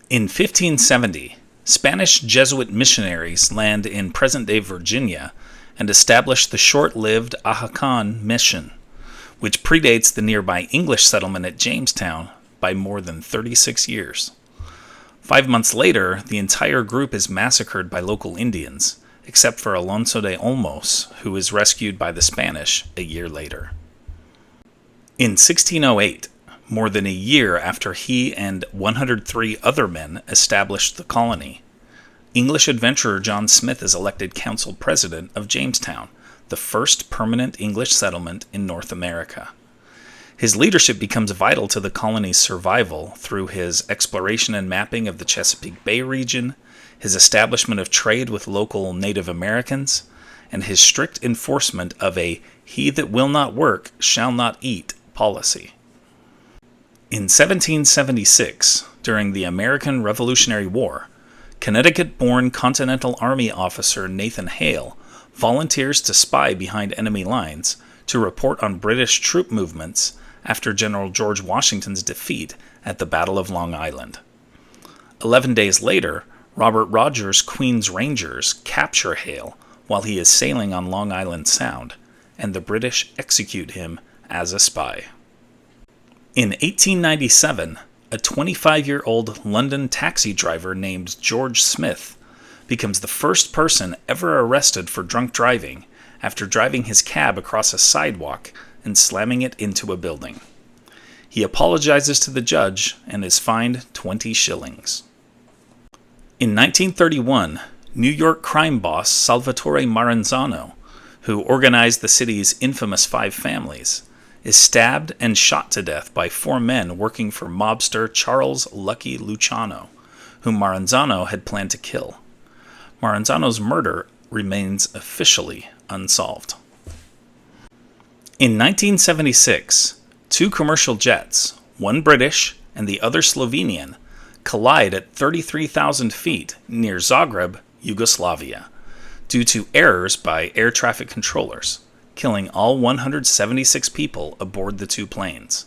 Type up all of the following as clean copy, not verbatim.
In 1570, Spanish Jesuit missionaries land in present-day Virginia and establish the short-lived Ahakan mission, which predates the nearby English settlement at Jamestown by more than 36 years. 5 months later, the entire group is massacred by local Indians, except for Alonso de Olmos, who is rescued by the Spanish a year later. In 1608, more than a year after he and 103 other men established the colony, English adventurer John Smith is elected council president of Jamestown, the first permanent English settlement in North America. His leadership becomes vital to the colony's survival through his exploration and mapping of the Chesapeake Bay region, his establishment of trade with local Native Americans, and his strict enforcement of a "he that will not work shall not eat" policy. In 1776, during the American Revolutionary War, Connecticut-born Continental Army officer Nathan Hale volunteers to spy behind enemy lines to report on British troop movements after General George Washington's defeat at the Battle of Long Island. 11 days later, Robert Rogers' Queen's Rangers capture Hale while he is sailing on Long Island Sound, and the British execute him as a spy. In 1897, a 25-year-old London taxi driver named George Smith becomes the first person ever arrested for drunk driving after driving his cab across a sidewalk and slamming it into a building. He apologizes to the judge and is fined 20 shillings. In 1931, New York crime boss Salvatore Marzano, who organized the city's infamous Five Families, is stabbed and shot to death by 4 men working for mobster Charles Lucky Luciano, whom Maranzano had planned to kill. Maranzano's murder remains officially unsolved. In 1976, 2 commercial jets, one British and the other Slovenian, collide at 33,000 feet near Zagreb, Yugoslavia, due to errors by air traffic controllers, killing all 176 people aboard the 2 planes.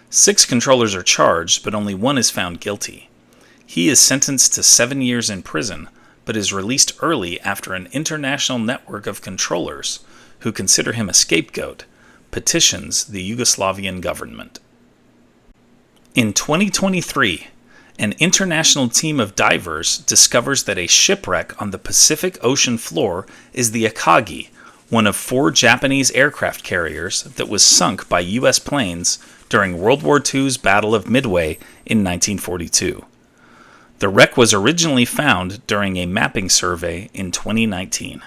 6 controllers are charged, but only 1 is found guilty. He is sentenced to 7 years in prison, but is released early after an international network of controllers, who consider him a scapegoat, petitions the Yugoslavian government. In 2023, an international team of divers discovers that a shipwreck on the Pacific Ocean floor is the Akagi, one of 4 Japanese aircraft carriers that was sunk by U.S. planes during World War II's Battle of Midway in 1942. The wreck was originally found during a mapping survey in 2019.